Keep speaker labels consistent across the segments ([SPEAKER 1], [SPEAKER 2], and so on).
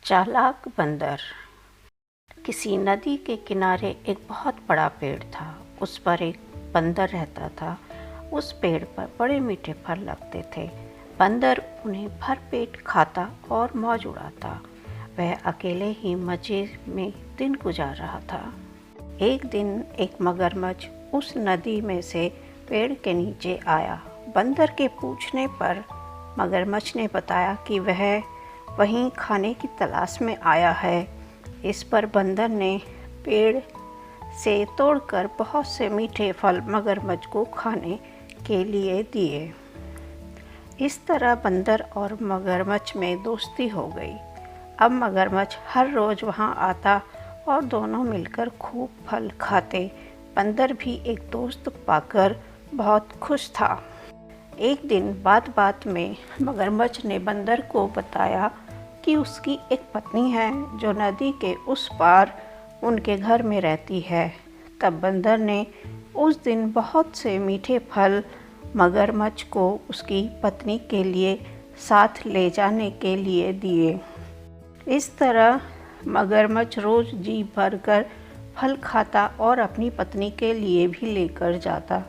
[SPEAKER 1] चालाक बंदर। किसी नदी के किनारे एक बहुत बड़ा पेड़ था। उस पर एक बंदर रहता था। उस पेड़ पर बड़े मीठे फल लगते थे। बंदर उन्हें भर पेट खाता और मौज उड़ाता। वह अकेले ही मज़े में दिन गुजार रहा था। एक दिन एक मगरमच्छ उस नदी में से पेड़ के नीचे आया। बंदर के पूछने पर मगरमच्छ ने बताया कि वह वहीं खाने की तलाश में आया है। इस पर बंदर ने पेड़ से तोड़कर बहुत से मीठे फल मगरमच्छ को खाने के लिए दिए। इस तरह बंदर और मगरमच्छ में दोस्ती हो गई। अब मगरमच्छ हर रोज़ वहाँ आता और दोनों मिलकर खूब फल खाते। बंदर भी एक दोस्त पाकर बहुत खुश था। एक दिन बात बात में मगरमच्छ ने बंदर को बताया कि उसकी एक पत्नी है जो नदी के उस पार उनके घर में रहती है। तब बंदर ने उस दिन बहुत से मीठे फल मगरमच्छ को उसकी पत्नी के लिए साथ ले जाने के लिए दिए। इस तरह मगरमच्छ रोज़ जी भरकर फल खाता और अपनी पत्नी के लिए भी लेकर जाता।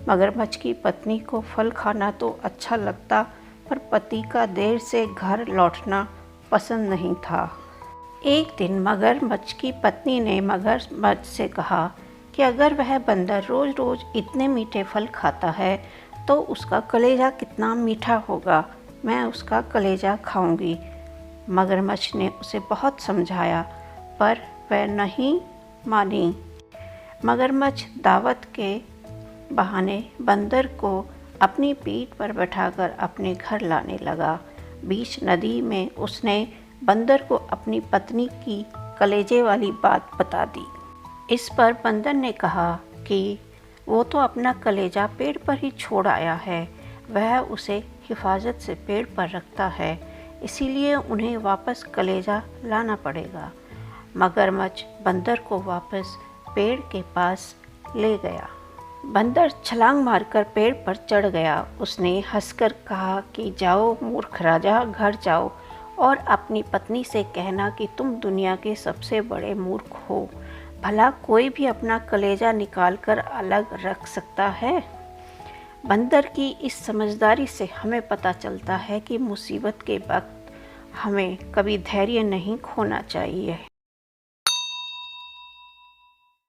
[SPEAKER 1] मगरमच्छ की पत्नी को फल खाना तो अच्छा लगता, पर पति का देर से घर लौटना पसंद नहीं था। एक दिन मगरमच्छ की पत्नी ने मगरमच्छ से कहा कि अगर वह बंदर रोज़ रोज़ इतने मीठे फल खाता है तो उसका कलेजा कितना मीठा होगा। मैं उसका कलेजा खाऊंगी। मगरमच्छ ने उसे बहुत समझाया, पर वह नहीं मानी। मगरमच्छ दावत के बहाने बंदर को अपनी पीठ पर बैठाकर अपने घर लाने लगा। बीच नदी में उसने बंदर को अपनी पत्नी की कलेजे वाली बात बता दी। इस पर बंदर ने कहा कि वो तो अपना कलेजा पेड़ पर ही छोड़ आया है, वह उसे हिफाजत से पेड़ पर रखता है, इसीलिए उन्हें वापस कलेजा लाना पड़ेगा। मगरमच्छ बंदर को वापस पेड़ के पास ले गया। बंदर छलांग मारकर पेड़ पर चढ़ गया। उसने हंसकर कहा कि जाओ मूर्ख राजा, घर जाओ और अपनी पत्नी से कहना कि तुम दुनिया के सबसे बड़े मूर्ख हो। भला कोई भी अपना कलेजा निकालकर अलग रख सकता है? बंदर की इस समझदारी से हमें पता चलता है कि मुसीबत के वक्त हमें कभी धैर्य नहीं खोना चाहिए।